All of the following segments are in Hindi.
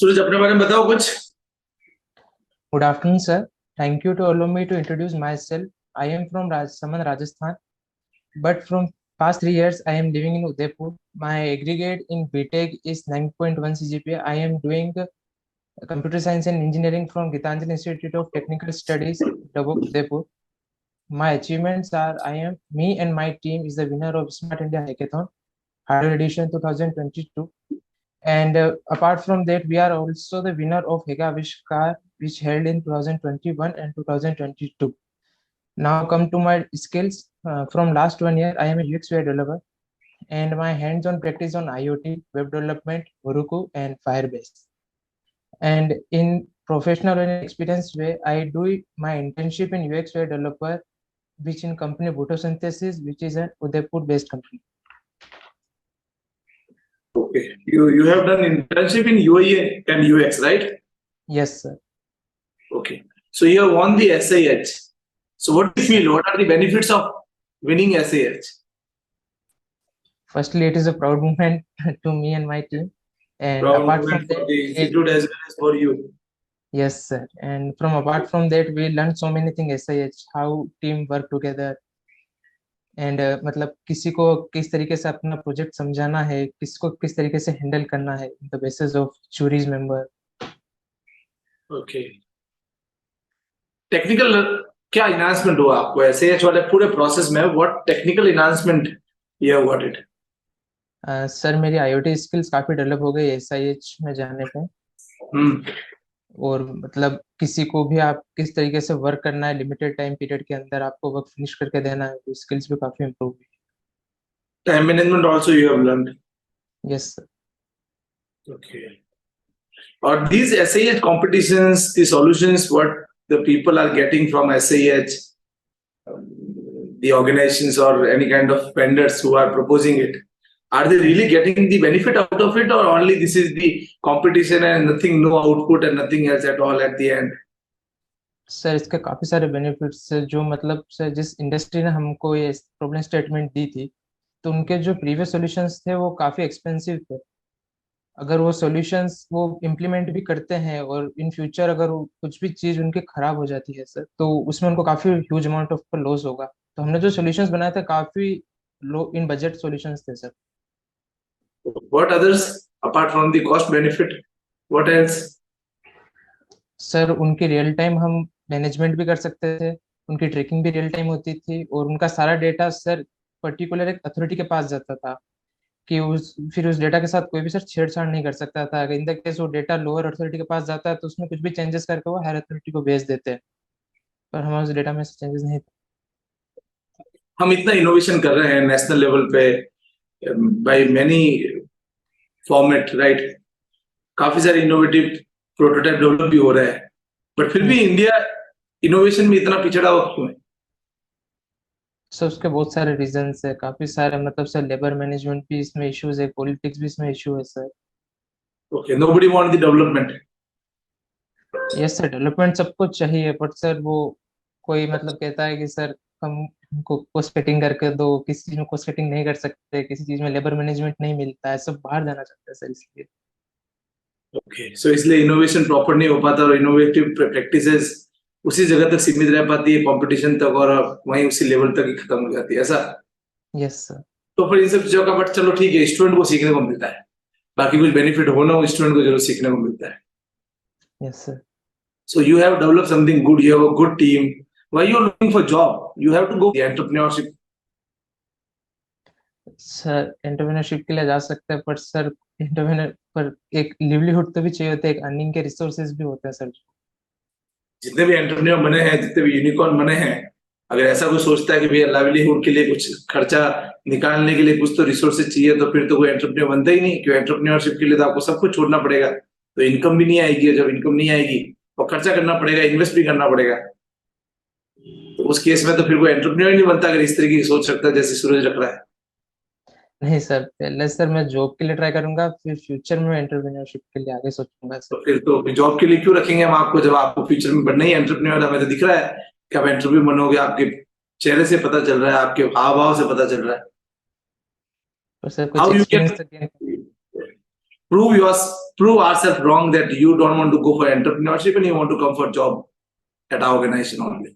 सूरज अपने बारे में बताओ कुछ। Good afternoon, sir. Thank you to allow me to introduce myself. I am from Saman, Rajasthan, but from past 3 years I am living in Udaipur. My aggregate in BTech is 9.1 CGPA. I am doing computer science and engineering from Gitanjali Institute of Technical Studies, Dabok, Udaipur. My achievements are me and my team is the winner of Smart India Hackathon, Hardware Edition 2022. And apart from that, we are also the winner of Hega Avishkar, which held in 2021 and 2022. Now come to my skills. From last 1 year, I am a UX UI developer, and my hands-on practice on IoT, web development, Heroku, and Firebase. And in professional and experience way, I do my internship in UX UI developer, which in company Photosynthesis, which is an Udaipur-based company. Okay, you have done internship in UAE and UX, right? Yes, sir. Okay, so you have won the SIH. So what do you feel? What are the benefits of winning SIH? Firstly, it is a proud moment to me and my team. And Proud apart moment from for that, the institute as well as for you. yes, sir. And from apart from that, we learned so many things, SIH, how team work together. And मतलब किसी को किस तरीके से अपना प्रोजेक्ट समझाना है, किसको किस तरीके से हैंडल करना है, the basis of juries member. Okay, technical क्या इनहांसमेंट हुआ आपको एसएएच वाले पूरे प्रोसेस में? What technical enhancement you have got it? Sir मेरी आईओटी स्किल्स काफी डेवलप हो गई एसआईएच में जाने पे. और मतलब किसी को भी आप किस तरीके से वर्क करना है, लिमिटेड टाइम पीरियड के अंदर आपको वर्क फिनिश करके देना है, तो स्किल्स भी काफी इम्प्रूव हुई. Time management also you have learned? Yes sir. Okay. Or these SIH competitions, the solutions what the people are getting from SIH, the organizations or any kind of vendors who are proposing it, are they really getting the benefit out of it, or only this is the competition and nothing, no output and nothing else at all at the end? Sir इसके काफी सारे बेनिफिट्स जो मतलब सर जिस इंडस्ट्री ने हमको ये प्रॉब्लम स्टेटमेंट दी थी, तो उनके जो प्रीवियस सॉल्यूशंस थे वो काफी एक्सपेंसिव थे. अगर वो सॉल्यूशंस वो इम्प्लीमेंट भी करते हैं और इन फ्यूचर अगर कुछ भी चीज उनकी खराब हो जाती है सर, तो उसमें उनको काफी ह्यूज अमाउंट ऑफ लॉस होगा. तो हमने जो सॉल्यूशंस बनाए थे काफी लो इन बजट सॉल्यूशंस थे sir. What others apart from the cost benefit? What else? Sir उनकी रियल टाइम हम मैनेजमेंट भी कर सकते थे, उनकी ट्रैकिंग भी रियल टाइम होती थी, और उनका सारा डेटा सर पर्टिकुलर एक अथॉरिटी के पास जाता था कि उस डेटा के साथ कोई भी सर छेड़छाड़ नहीं कर सकता था. अगर इन द केस वो डेटा लोअर अथॉरिटी के पास जाता है तो उसमें कुछ भी चेंजेस करके वो हायर अथॉरिटी को भेज देते हैं, पर हमारे उस डेटा में ऐसे चेंजेस नहीं थे. हम इतना इनोवेशन कर रहे हैं नेशनल लेवल पे बाय मेनी फॉर्मेट, राइट? काफी सारे इनोवेटिव प्रोटोटाइप डेवलप भी हो रहे हैं, बट फिर भी इंडिया इनोवेशन में इतना पिछड़ा हुआ क्यों है? सर उसके बहुत सारे रीजंस है, काफी सारे मतलब सर लेबर मैनेजमेंट भी इसमें इश्यूज है, पॉलिटिक्स भी इसमें इशू है sir. Okay, nobody want the development. Yes sir, development सबको चाहिए, बट सर वो कोई मतलब कहता है कि सर हम हमको कॉस्ट कटिंग करके दो, किसी चीज में कॉस्ट कटिंग नहीं कर सकते, किसी चीज में लेबर मैनेजमेंट नहीं मिलता है, सब बाहर जाना चाहते हैं सर इसलिए. ओके, सो इसलिए इनोवेशन प्रॉपर नहीं हो पाता और इनोवेटिव प्रैक्टिसेस उसी जगह तक सीमित रह पाती है, कंपटीशन तक, और वहीं उसी लेवल तक ही खत्म हो जाती है, ऐसा? Yes sir. तो फिर इन सब चीजों का, बट चलो ठीक है, स्टूडेंट को सीखने को मिलता है, बाकी कुछ बेनिफिट हो ना हो, स्टूडेंट को जरूर सीखने को मिलता है. Yes sir. So you have developed something good. You have a good team. Why you are looking for job? You have to go the entrepreneurship. Sir entrepreneurship के लिए जा सकते हैं, पर सर एंटरप्रेन्योर पर एक लिवलीहुड तो भी चाहिए होता है, एक अर्निंग के रिसोर्सेज भी होते हैं सर. जितने भी एंटरप्रेन्योर बने हैं, जितने भी यूनिकॉर्न बने हैं, अगर ऐसा कोई सोचता है कि भैया लाइवलीहुड के लिए कुछ खर्चा निकालने के लिए कुछ तो रिसोर्सेज चाहिए, तो फिर तो कोई एंटरप्रेन्योर बनता ही नहीं. क्यों? एंटरप्रेन्योरशिप के लिए तो आपको सब कुछ छोड़ना पड़ेगा, तो इनकम भी नहीं आएगी. जब इनकम नहीं आएगी तो खर्चा करना पड़ेगा, इन्वेस्ट भी करना पड़ेगा. तो उस केस में तो फिर कोई एंटरप्रेन्योर नहीं बनता अगर इस तरीके की सोच रखता है जैसे सूरज रख रहा है. नहीं सर, पहले सर मैं जॉब के लिए ट्राई करूंगा, फिर फ्यूचर में एंटरप्रेन्योरशिप के लिए आगे सोचूंगा सर. तो फिर तो जॉब के लिए क्यों रखेंगे हम आपको, जब आपको फ्यूचर में बनना ही एंटरप्रेन्योर? हमें तो दिख रहा है कि आप एंटरप्रेन्योर बनोगे, आपके चेहरे से पता चल रहा है, आपके हाव भाव से पता चल रहा है. तो सर कुछ हाउ यू एक्सपीरियंस कैन तो gain- prove yours, prove ourselves wrong that you don't want to go for entrepreneurship and you want to come for job at our organization only.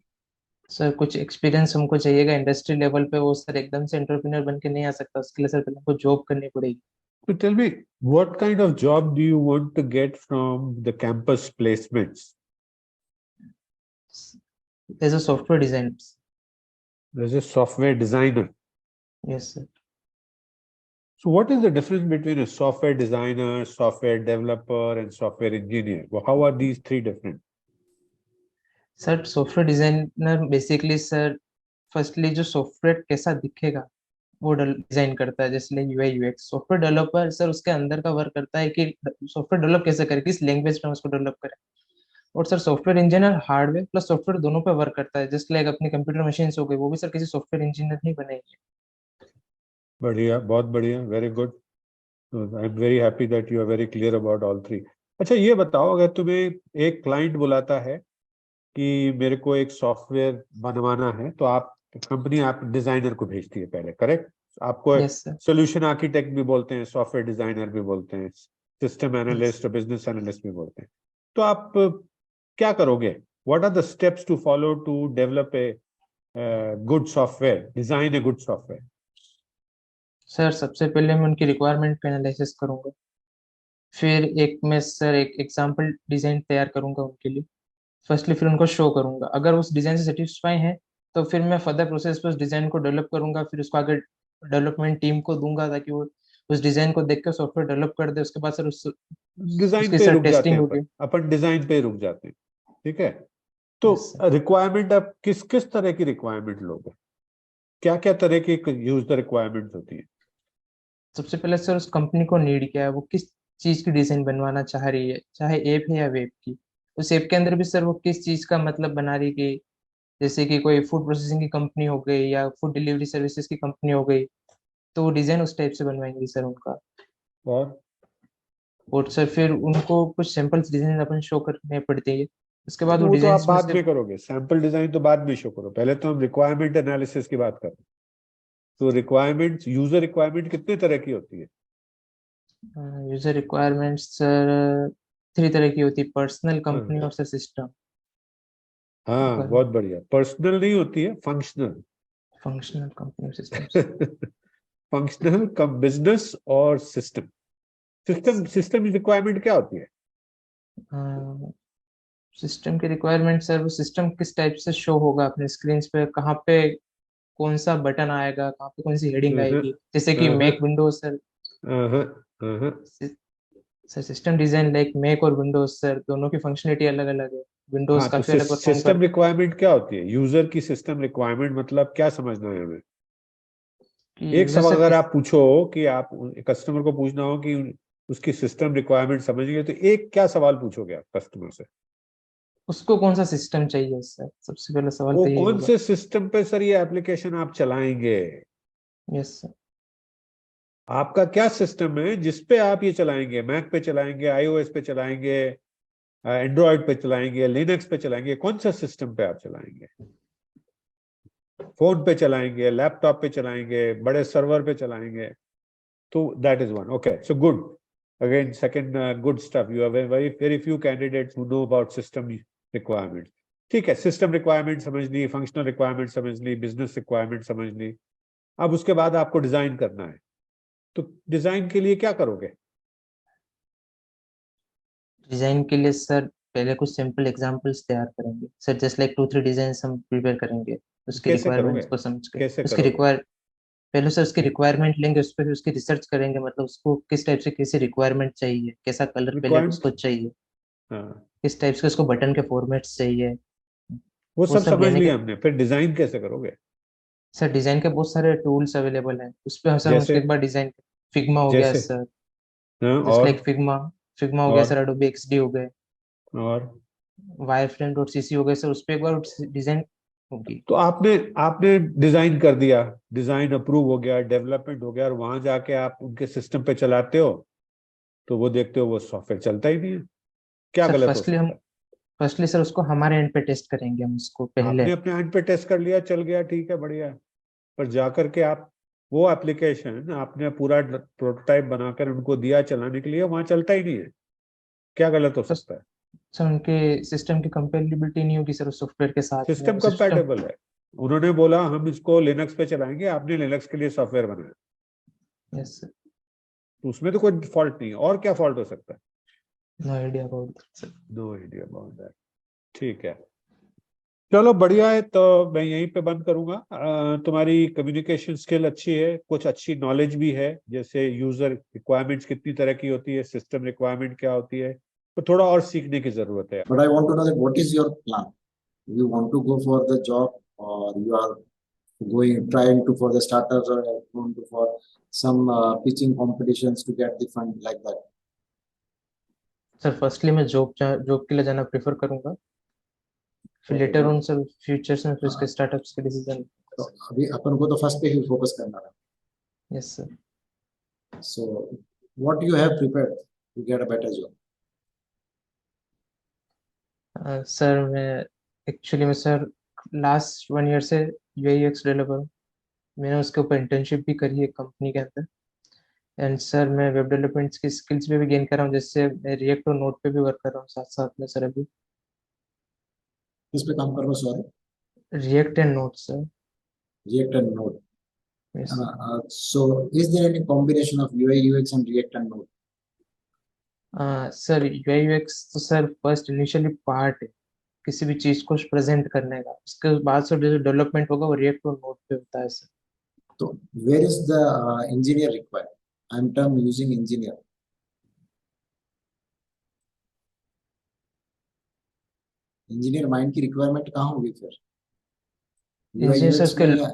Sir कुछ एक्सपीरियंस हमको चाहिएगा इंडस्ट्री लेवल पे, वो सर एकदम से एंटरप्रेन्योर बन के नहीं आ सकता, उसके लिए सर पहले हमको जॉब करनी पड़ेगी। So tell me, what kind of job do you want to get from the campus placements? There's a software design. There's a software designer. Yes, sir. So what is the difference between a software designer, software developer, and software engineer? Well, how are these three different? Sir software designer basically sir firstly जो सॉफ्टवेयर कैसा दिखेगा वो डिजाइन करता है, जैसे UI UX. Software developer sir उसके अंदर का वर्क करता है कि सॉफ्टवेयर डेवलप कैसे करे, किस लैंग्वेज में उसको डेवलप करे। और sir software engineer hardware plus software दोनों पे वर्क करता है, जस्ट लाइक अपनी कंप्यूटर मशीन हो गई, वो भी सर किसी सॉफ्टवेयर इंजीनियर नहीं बनेंगे। बढ़िया, बहुत बढ़िया, very good. I am very happy that you are very clear about all three. अच्छा ये बताओ, अगर तुम्हें एक क्लाइंट बुलाता है कि मेरे को एक सॉफ्टवेयर बनवाना है, तो आप कंपनी आप डिजाइनर को भेजती है पहले, करेक्ट? आपको यस सर। सोल्यूशन आर्किटेक्ट भी बोलते हैं, सॉफ्टवेयर डिजाइनर भी बोलते हैं, सिस्टम एनालिस्ट और बिजनेस एनालिस्ट भी बोलते हैं। तो आप क्या करोगे? What are the steps to follow to develop a good software, design a good software? Sir सबसे पहले मैं उनकी रिक्वायरमेंट का एनालिसिस करूंगा, फिर मैं सर एक एग्जांपल डिजाइन तैयार करूंगा उनके लिए। फर्स्टली फिर उनको शो करूंगा, अगर उस डिजाइन से सेटिस्फाई हैं तो फिर मैं फर्दर प्रोसेस पे उस डिजाइन को डेवलप करूंगा, फिर उसको आगे डेवलपमेंट टीम को दूंगा ताकि वो उस डिजाइन को देख कर सॉफ्टवेयर डेवलप कर दे। उसके बाद सर डिजाइन पे रुक जाते हैं, अपन डिजाइन पे रुक जाते हैं, ठीक है? तो रिक्वायरमेंट आप किस किस तरह की रिक्वायरमेंट लोगे? क्या क्या तरह की यूजर रिक्वायरमेंट होती है? सबसे पहले सर उस कंपनी को नीड क्या है, वो किस चीज की डिजाइन बनवाना चाह रही है, चाहे ऐप है या वेब की। उस ऐप के अंदर भी सर वो किस चीज का मतलब बना रही है, जैसे कि कोई फूड प्रोसेसिंग की कंपनी हो गई या फूड डिलीवरी सर्विसेज की कंपनी हो गई, तो वो डिजाइन उस टाइप से बनवाएंगे सर उनका। और सर फिर उनको कुछ सैंपल्स डिजाइन अपन शो करने पड़ते हैं, उसके बाद वो तो आप बाद में में करोगे, सैंपल डिजाइन तो बाद में शो करो, पहले तो हम रिक्वायरमेंट एनालिसिस की बात करें। तो रिक्वायरमेंट, यूजर रिक्वायरमेंट कितने तरह की होती है? यूजर रिक्वायरमेंट सर 3 तरह की होती है, पर्सनल, कंपनी और सर सिस्टम। हाँ बहुत बढ़िया। पर्सनल नहीं होती है, फंक्शनल। फंक्शनल, कंपनी और सिस्टम। फंक्शनल कम बिजनेस और सिस्टम। सिस्टम रिक्वायरमेंट क्या होती है? सिस्टम की रिक्वायरमेंट सर वो सिस्टम किस टाइप से शो होगा अपने स्क्रीन पे, कहाँ पे कौन सा बटन आएगा, कहाँ पे कौन सी हेडिंग आएगी, जैसे कि Mac Windows sir. Sir system design like Mac और विंडोज सर दोनों की फंक्शनलिटी अलग अलग है, विंडोज काफी अलग परफॉर्म सिस्टम रिक्वायरमेंट क्या होती है? यूजर की सिस्टम रिक्वायरमेंट मतलब क्या समझना है हमें? एक सवाल अगर आप पूछो कि आप कस्टमर को पूछना हो कि उसकी सिस्टम रिक्वायरमेंट समझिए, तो एक क्या सवाल पूछोगे आप कस्टमर से? उसको कौन सा सिस्टम चाहिए सर, सबसे पहला सवाल वो तो ये कौन होगा। से सिस्टम पे सर ये एप्लीकेशन आप चलाएंगे? Yes sir. आपका क्या सिस्टम है जिसपे आप ये चलाएंगे? मैक पे चलाएंगे, आईओएस पे चलाएंगे, एंड्रॉइड पे चलाएंगे, लिनक्स पे चलाएंगे? कौन सा सिस्टम पे आप चलाएंगे? फोन पे चलाएंगे, लैपटॉप पे चलाएंगे, बड़े सर्वर पे चलाएंगे? तो that is one. Okay, so good. Again second good stuff. You are very few candidates who know about system requirement. ठीक है, सिस्टम रिक्वायरमेंट समझ ली, फंक्शनल रिक्वायरमेंट समझ ली, बिजनेस रिक्वायरमेंट समझ ली। अब उसके बाद आपको डिजाइन करना है, तो डिजाइन के लिए क्या करोगे? डिजाइन के लिए सर पहले कुछ सिंपल एग्जांपल्स तैयार करेंगे सर, जस्ट लाइक 2-3 डिजाइन हम प्रिपेयर करेंगे उसकी कैसे करोगे? रिक्वायरमेंट्स को समझ के। कैसे उसकी करोगे? पहले सर उसकी रिक्वायरमेंट लेंगे, उस पर उसकी रिसर्च करेंगे, मतलब उसको किस टाइप से कैसी रिक्वायरमेंट चाहिए, कैसा कलर पैलेट रिक्वायरमेंट, उसको चाहिए, हाँ किस टाइप से उसको बटन के फॉर्मेट्स चाहिए, वो वो सब सब समझ लेने के। लिया हमने। फिर डिजाइन कैसे करोगे? सर डिजाइन के बहुत सारे टूल्स अवेलेबल हैं, उस पर सर हम उसको जैसे एक बार डिजाइन, फिग्मा हो गया जैसे सर, हाँ, जस्ट लाइक फिग्मा। फिग्मा हो गया और सर, एडोबी एक्सडी हो गए, और वायरफ्रेम डॉट सीसी हो गए सर, उस पर एक बार डिजाइन होगी। तो आपने आपने डिजाइन कर दिया, डिजाइन अप्रूव हो गया, डेवलपमेंट हो गया, और वहां जाके आप उनके सिस्टम पे चलाते हो, तो वो देखते हो वो सॉफ्टवेयर चलता ही नहीं है। क्या सर गलत हो सकता है? फर्स्टली सर उसको हमारे एंड पे टेस्ट करेंगे हम उसको पहले। आपने अपने एंड पे टेस्ट कर लिया, चल गया, ठीक है, बढ़िया। पर जाकर के आप वो एप्लीकेशन आपने पूरा प्रोटोटाइप बनाकर उनको दिया चलाने के लिए, वहां चलता ही नहीं है। क्या गलत हो सकता है? सर उनके सिस्टम की कंपेटिबिलिटी नहीं होगी सर उस सॉफ्टवेयर के साथ में, सिस्टम वो सिस्टम। कंपैटिबल है। उन्होंने बोला हम इसको लिनक्स पे चलाएंगे, आपने लिनक्स के लिए सॉफ्टवेयर बनाया, यस सर, तो उसमें तो कोई फॉल्ट नहीं है। और क्या फॉल्ट हो सकता है? No idea about sir. No idea about that. ठीक है, चलो बढ़िया है। तो मैं यहीं पे बंद करूंगा। तुम्हारी कम्युनिकेशन स्किल अच्छी है, कुछ अच्छी नॉलेज भी है, जैसे यूजर रिक्वायरमेंट्स कितनी तरह की होती है, सिस्टम रिक्वायरमेंट क्या होती है, तो थोड़ा और सीखने की जरूरत है। But I want to know that what is your plan? You want to go for the job, or you are trying to for the startups, or want to for some pitching competitions to get the fund like that? Sir firstly मैं जॉब के लिए जाना प्रेफर करूंगा, फिर Okay, later on sir futures में फिर उसके स्टार्टअप्स के डिसीजन। तो अभी अपन को तो फर्स्ट पे ही फोकस करना है. Yes sir. So what you have prepared to get a better job? Sir मैं सर लास्ट 1 ईयर से यूआई यूएक्स डेवलपर हूँ। मैंने उसके ऊपर इंटर्नशिप भी करी है कंपनी के अंदर। एंड सर मैं वेब डेवलपमेंट की स्किल्स भी गेन कर रहा हूँ, जैसे मैं रिएक्ट और नोड पे भी वर्क कर रहा हूँ साथ साथ में सर अभी। किस पे काम कर रहे हो? Sorry. React and node sir. React and Node. Yes So is there any combination of UI UX and React and Node? Sir UI UX तो सर फर्स्ट इनिशियली पार्ट है किसी भी चीज को प्रेजेंट करने का, उसके बाद से जो डेवलपमेंट होगा वो रिएक्ट और नोड पे होता है sir. So where is the engineer required? I'm term using engineer. Engineer mind की रिक्वायरमेंट कहाँ होगी फिर? UI इंजीनियर सर UX में या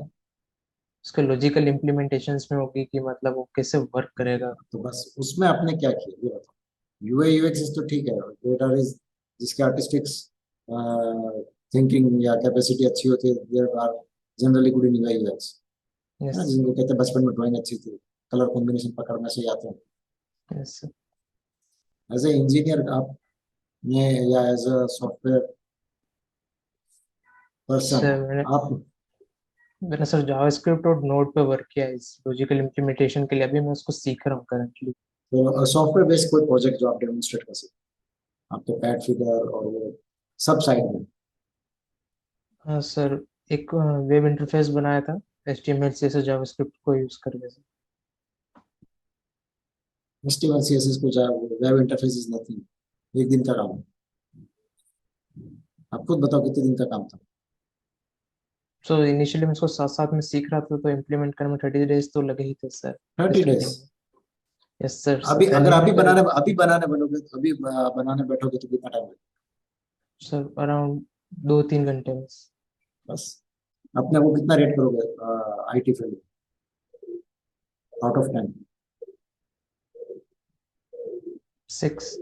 उसके लॉजिकल इम्प्लीमेंटेशंस में होगी कि मतलब वो कैसे वर्क करेगा। तो बस उसमें आपने क्या किया ये बताओ. UI UX तो ठीक है, डेटा इज जिसके आर्टिस्टिक्स थिंकिंग या कैपेसिटी अच्छी होती है, there are generally good in UI UX. Yes ना, जिनको कहते हैं बचपन में ड्राइंग अच्छी थी, कलर कॉम्बिनेशन पकड़ने से ही आते हैं. Yes sir. As a engineer आप ने या as a software person sir आप मैंने सर जावास्क्रिप्ट और नोड पे वर्क किया है इस लॉजिकल इम्प्लीमेंटेशन के लिए, अभी मैं उसको सीख रहा हूँ करंटली। सॉफ्टवेयर बेस्ड कोई प्रोजेक्ट जो आप डेमोन्स्ट्रेट कर सकते हैं, आपके पैड फिगर और वो सब साइड में. हाँ सर, एक वेब इंटरफेस बनाया था HTML CSS जावास्क्रिप्ट को यूज करके सर। HTML CSS को वेब इंटरफेस इज नथिंग, एक दिन का काम है. आप खुद बताओ कितने दिन का काम था? सो इनिशियली मैं उसको साथ साथ में सीख रहा था, तो इम्प्लीमेंट करने में 30 डेज तो लगे ही थे सर 30 डेज. Yes sir. अभी अगर अभी बनाने बनोगे तो अभी बनाने बैठोगे तो कितना टाइम लगेगा? सर अराउंड 2-3 घंटे बस। बस. अपने को कितना रेट करोगे IT फील्ड आउट ऑफ 10? 6।